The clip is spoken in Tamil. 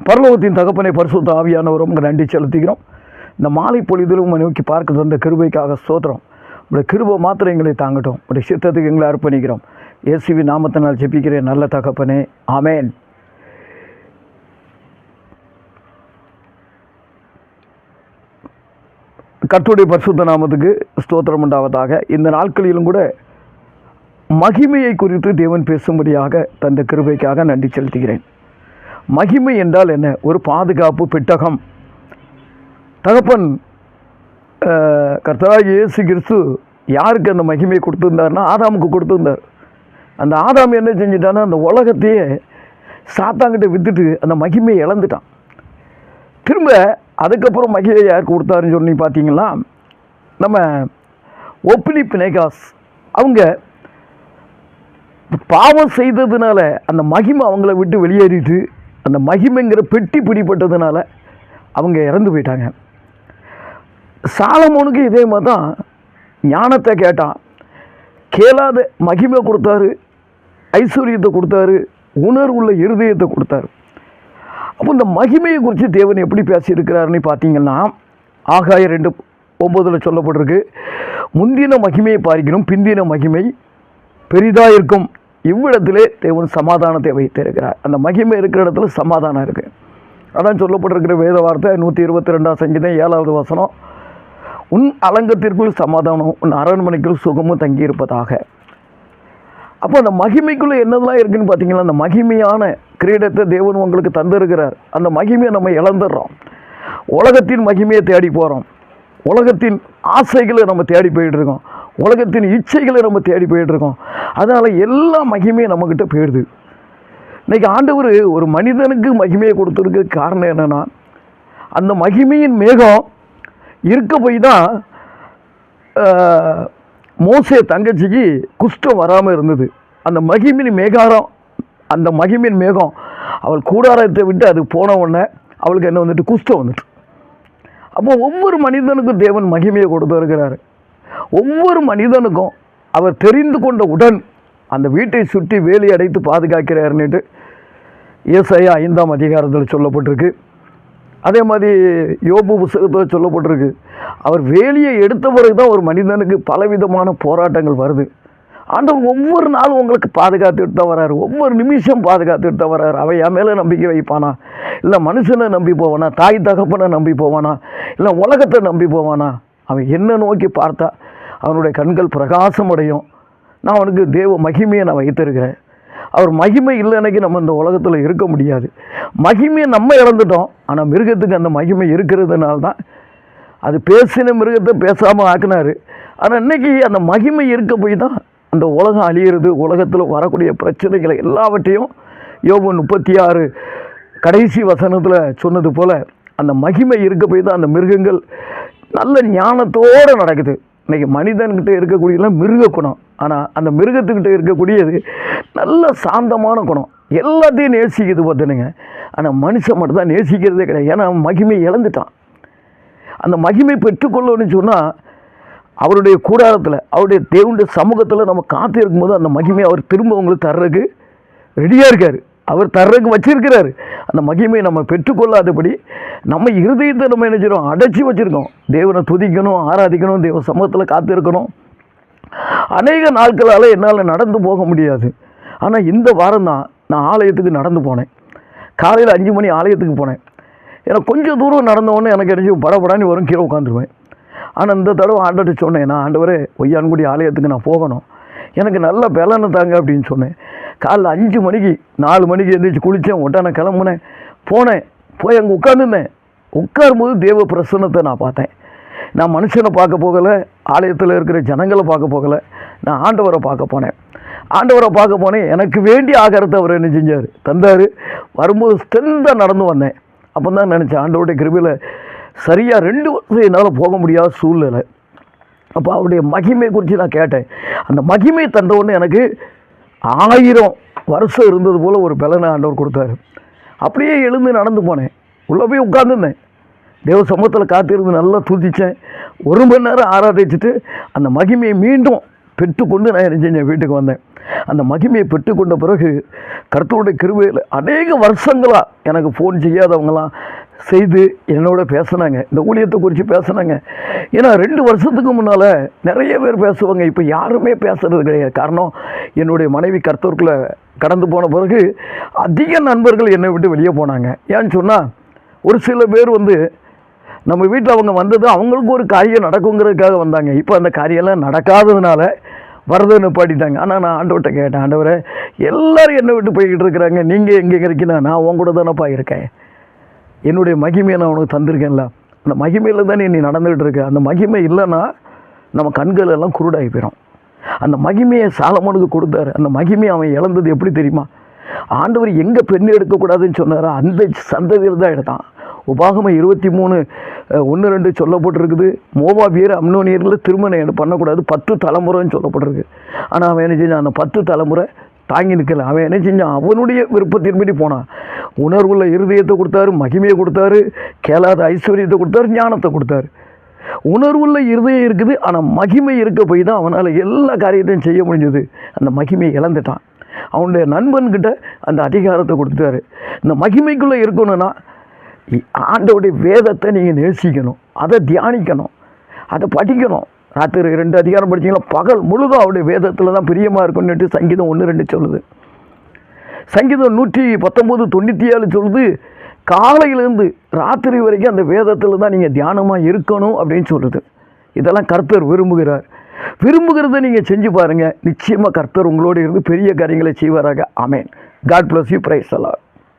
பரலோகத்தின் தகப்பனை பரிசுத்த ஆவியானவர் உங்கள் நன்றி செலுத்துகிறோம். இந்த மாலை பொழுதிலும் நோக்கி பார்க்க தந்த கிருபைக்காக ஸ்தோத்திரம். உடைய கிருபை மாத்திரம் எங்களை தாங்கட்டும். உடைய சித்தத்துக்கு எங்களை அர்ப்பணிக்கிறோம். இயேசுவின் நாமத்தினால் ஜெபிக்கிறேன் நல்ல தகப்பனே, ஆமேன். கர்த்தருடைய பரிசுத்த நாமத்துக்கு ஸ்தோத்திரம் உண்டாவதாக. இந்த நாட்களிலும் கூட மகிமையை குறித்து தேவன் பேசும்படியாக தந்த கிருபைக்காக நன்றி செலுத்துகிறேன். மகிமை என்றால் என்ன? ஒரு பாதுகாப்பு பெட்டகம். தகப்பன் கர்த்தராகிய இயேசு கிறிஸ்து யாருக்கு அந்த மகிமையை கொடுத்துருந்தார்னா ஆதாமுக்கு கொடுத்துருந்தார். அந்த ஆதாம் என்ன செஞ்சிட்டான்னா அந்த உலகத்தையே சாத்தாங்கிட்ட விற்றுட்டு அந்த மகிமையை இழந்துட்டான். திரும்ப அதுக்கப்புறம் மகிமையை யாருக்கு கொடுத்தாருன்னு சொல்லி பார்த்தீங்கன்னா நம்ம ஒப்னி பினேகாஸ் அவங்க பாவம் செய்ததுனால அந்த மகிமை அவங்கள விட்டு வெளியேறிட்டு அந்த மகிமைங்கிற பெட்டி பிடிப்பட்டதுனால அவங்க இறந்து போயிட்டாங்க. சாலமோனுக்கு இதே மாதிரி தான் ஞானத்தை கேட்டான், கேளாத மகிமை கொடுத்தாரு, ஐஸ்வர்யத்தை கொடுத்தாரு, உணர்வுள்ள இருதயத்தை கொடுத்தாரு. அப்போ இந்த மகிமையை குறித்து தேவன் எப்படி பேசியிருக்கிறாருன்னு பார்த்தீங்கன்னா ஆகாய 2:9 சொல்லப்பட்டிருக்கு, முந்தின மகிமையை பார்க்கிறோம் பிந்தின மகிமை பெரிதாக இருக்கும், இவ்விடத்திலே தேவன் சமாதானத்தை வைத்திருக்கிறார். அந்த மகிமை இருக்கிற இடத்துல சமாதானம் இருக்குது. அதான் சொல்லப்பட்டிருக்கிற வேத வார்த்தை 122 சங்கீதம் 7வது வசனம், உன் அலங்கத்திற்குள் சமாதானம், உன் அரண்மனைக்குள் சுகமும் தங்கியிருப்பதாக. அப்போ அந்த மகிமைக்குள்ளே என்னதெல்லாம் இருக்குதுன்னு பார்த்தீங்கன்னா அந்த மகிமையான கிரீடத்தை தேவன் உங்களுக்கு தந்திருக்கிறார். அந்த மகிமையை நம்ம இழந்துடுறோம். உலகத்தின் மகிமையை தேடி போகிறோம், உலகத்தின் ஆசைகளை நம்ம தேடி போயிட்டுருக்கோம், உலகத்தின் இச்சைகளை நம்ம தேடி போயிட்டுருக்கோம். அதனால் எல்லா மகிமையும் நம்மக்கிட்ட போயிடுது. இன்றைக்கி ஆண்டவர் ஒரு மனிதனுக்கு மகிமையை கொடுத்துருக்கு. காரணம் என்னென்னா அந்த மகிமையின் மேகம் இருக்க போய் தான் மோசே தங்கச்சிக்கு குஷ்டம் வராமல் இருந்தது. அந்த மகிமின் மேகாரம், அந்த மகிமின் மேகம் அவள் கூடாரத்தை விட்டு அது போன உடனே அவளுக்கு என்ன வந்துட்டு குஷ்டம் வந்துட்டு. அப்போ ஒவ்வொரு மனிதனுக்கும் தேவன் மகிமையை கொடுத்து இருக்கிறார். ஒவ்வொரு மனிதனுக்கும் அவர் தெரிந்து கொண்ட உடன் அந்த வீட்டை சுற்றி வேலி அடைத்து பாதுகாக்கிறார்னுட்டு ஏசாயா 5ஆம் அதிகாரத்தில் சொல்லப்பட்டிருக்கு. அதே மாதிரி யோபு புத்தகத்தில் சொல்லப்பட்டிருக்கு. அவர் வேலியை எடுத்த பிறகு தான் ஒரு மனிதனுக்கு பலவிதமான போராட்டங்கள் வருது. ஆண்டவர் ஒவ்வொரு நாளும் உங்களுக்கு பாதுகாத்துட்டு தான் வர்றாரு, ஒவ்வொரு நிமிஷம் பாதுகாத்துட்டு தான் வர்றாரு. அவன் என் மேலே நம்பிக்கை வைப்பானா, இல்லை மனுஷனை நம்பி போவானா, தாய் தகப்பனை நம்பி போவானா, இல்லை உலகத்தை நம்பி போவானா? அவன் என்ன நோக்கி பார்த்தா அவனுடைய கண்கள் பிரகாசம் அடையும். நான் அவனுக்கு தேவ மகிமையை நான் வைத்திருக்கிறேன். அவர் மகிமை இல்லைன்னைக்கு நம்ம இந்த உலகத்தில் இருக்க முடியாது. மகிமையை நம்ம இழந்துட்டோம். ஆனால் மிருகத்துக்கு அந்த மகிமை இருக்கிறதுனால தான் அது பேசின மிருகத்தை பேசாமல் ஆக்கினார். ஆனால் இன்றைக்கி அந்த மகிமை இருக்க போய் தான் அந்த உலகம் அழியிறது. உலகத்தில் வரக்கூடிய பிரச்சனைகளை எல்லாவற்றையும் யோபு 36 கடைசி வசனத்தில் சொன்னது போல் அந்த மகிமை இருக்க போய் தான் அந்த மிருகங்கள் நல்ல ஞானத்தோடு நடக்குது. இன்றைக்கி மனிதன்கிட்ட இருக்கக்கூடியலாம் மிருக குணம், ஆனால் அந்த மிருகத்துக்கிட்ட இருக்கக்கூடியது நல்ல சாந்தமான குணம், எல்லாத்தையும் நேசிக்குது பார்த்துனுங்க. ஆனால் மனுஷன் மட்டும் தான் நேசிக்கிறதே கிடையாது. ஏன்னா மகிமை இழந்துட்டான். அந்த மகிமை பெற்றுக்கொள்ளணும்னு சொன்னால் அவருடைய கூடாரத்தில், அவருடைய தேவனுடைய சமூகத்தில் நம்ம காத்து இருக்கும்போது அந்த மகிமையை அவர் திரும்ப உங்களுக்கு தர்றதுக்கு ரெடியாக இருக்கார். அவர் தர்றதுக்கு வச்சிருக்கிறாரு. அந்த மகிமையை நம்ம பெற்றுக்கொள்ளாதபடி நம்ம இருதயத்தை நம்ம என்ன செய்யறோம், அடைச்சி வச்சுருக்கோம். தேவனை துதிக்கணும், ஆராதிக்கணும், தேவ சமூகத்தில் காத்து இருக்கணும். அநேக நாட்களால் என்னால் நடந்து போக முடியாது. ஆனால் இந்த வாரம் தான் நான் ஆலயத்துக்கு நடந்து போனேன். காலையில் 5 மணி ஆலயத்துக்கு போனேன். ஏன்னா கொஞ்சம் தூரம் நடந்தவொடனே எனக்கு என்ன படப்படான்னு வரும், கீழே உட்காந்துருவேன். ஆனால் இந்த தடவை ஆண்டவர்கிட்ட சொன்னேன், நான் ஆண்டவரே ஒய்யான்குடி ஆலயத்துக்கு நான் போகணும், எனக்கு நல்ல பலனை தாங்க அப்படின்னு சொன்னேன். காலைல 5 மணிக்கு 4 மணிக்கு எழுந்திரிச்சு குளித்தேன், ஒட்டான கிளம்புனேன், போய் அங்கே உட்காந்துருந்தேன். உட்காரும்போது தேவ பிரசன்னத்தை நான் பார்த்தேன். நான் மனுஷனை பார்க்க போகலை, ஆலயத்தில் இருக்கிற ஜனங்களை பார்க்க போகலை, நான் ஆண்டவரை பார்க்க போனேன். ஆண்டவரை பார்க்க போனேன். எனக்கு வேண்டிய ஆகாரத்தை அவர் என்ன செஞ்சார், தந்தார். வரும்போது ஸ்ட்ரென்த்தாக நடந்து வந்தேன். அப்போ தான் நினச்சேன், ஆண்டவருடைய கிருபையில் சரியாக 2 வருஷம் என்னால் போக முடியாத சூழ்நிலை. அப்போ அவருடைய மகிமை குறித்து நான் கேட்டேன். அந்த மகிமை தந்தவுடனே எனக்கு 1000 வருஷம் இருந்தது போல் ஒரு பலனை ஆண்டவர் கொடுத்தாரு. அப்படியே எழுந்து நடந்து போனேன். உள்ளே போய் உட்காந்துருந்தேன். தேவ சமூகத்தில் காத்திருந்து நல்லா துதித்தேன். 1 மணி நேரம் ஆராதிச்சுட்டு அந்த மகிமையை மீண்டும் பெற்றுக்கொண்டு நான் என்ன செஞ்சேன், வீட்டுக்கு வந்தேன். அந்த மகிமையை பெற்றுக்கொண்ட பிறகு கர்த்தருடைய கிருபையில் அநேக வருஷங்களாக எனக்கு ஃபோன் செய்யாதவங்களாம் செய்து என்னோட பேசுனாங்க, இந்த ஊழியத்தை குறித்து பேசுனாங்க. ஏன்னா 2 வருஷத்துக்கு முன்னால் நிறைய பேர் பேசுவாங்க, இப்போ யாருமே பேசுகிறது கிடையாது. காரணம், என்னுடைய மனைவி கர்த்தருக்குள்ளே கடந்து போன பிறகு அதிக நண்பர்கள் என்னை விட்டு வெளியே போனாங்க. ஏன்னு சொன்னால், ஒரு சில பேர் நம்ம வீட்டில் அவங்க வந்தது அவங்களுக்கு ஒரு காரியம் நடக்குங்கிறதுக்காக வந்தாங்க. இப்போ அந்த காரியம்லாம் நடக்காததுனால வரதை நிப்பாட்டிட்டாங்க. ஆனால் நான் ஆண்டவர்கிட்ட கேட்டேன், ஆண்டவரே எல்லோரும் என்னை விட்டு போய்கிட்டு இருக்கிறாங்க, நீங்கள் எங்கே இருக்கீங்கன்னா, நான் உன் கூட தானேப்பா இருக்கேன், என்னுடைய மகிமையை நான் உனக்கு தந்திருக்கேன்ல, அந்த மகிமையில் தானே நீ நடந்துகிட்டு இருக்க. அந்த மகிமை இல்லைன்னா நம்ம கண்கள் எல்லாம் குருடாகி போயிடும். அந்த மகிமையை சாலமோனுக்கு கொடுத்தாரு. அந்த மகிமையை அவன் இழந்தது எப்படி தெரியுமா? ஆண்டவர் எங்கே பெண் எடுக்கக்கூடாதுன்னு சொன்னாரோ அந்த சந்ததியில் தான் எடுத்தான். உபாகமம் 23:1-2 சொல்லப்பட்டிருக்குது. மோவாபியர் அம்னோனியரில் திருமணம் பண்ணக்கூடாது, 10 தலைமுறைன்னு சொல்லப்பட்டிருக்கு. ஆனால் அவன் என்ன செஞ்சான், அந்த 10 தலைமுறை தாங்கி நிற்கல. அவன் என்ன செஞ்சான், அவனுடைய விருப்பத்தின்படி போனான். உணர்வுள்ள இருதயத்தை கொடுத்தாரு, மகிமையை கொடுத்தாரு, கேளாத ஐஸ்வர்யத்தை கொடுத்தாரு, ஞானத்தை கொடுத்தாரு. உணர்வுள்ள இருதயம் இருக்குது, ஆனால் மகிமை இருக்க போய் தான் அவனால் எல்லா காரியத்தையும் செய்ய முடிஞ்சது. அந்த மகிமையை இழந்துட்டான். அவனுடைய நண்பன்கிட்ட அந்த அதிகாரத்தை கொடுத்துட்டாரு. இந்த மகிமைக்குள்ளே இருக்கணும்னா ஆண்டவருடைய வேதத்தை நீங்கள் நேசிக்கணும், அதை தியானிக்கணும், அதை படிக்கணும். ராத்திரி 2 அதிகாரம் படிச்சிங்கன்னா பகல் முழுதும் அவருடைய வேதத்தில் தான் பிரியமாக இருக்கும்னுட்டு சங்கீதம் 1-2 சொல்லுது. சங்கீதம் 119:97 சொல்லுது, காலையிலேருந்து ராத்திரி வரைக்கும் அந்த வேதத்தில் தான் நீங்கள் தியானமாக இருக்கணும் அப்படின்னு சொல்லுது. இதெல்லாம் கர்த்தர் விரும்புகிறார். விரும்புகிறத நீங்கள் செஞ்சு பாருங்கள், நிச்சயமாக கர்த்தர் உங்களோடு இருந்து பெரிய காரியங்களை செய்வாராக. Amen. God bless you. Praise the Lord.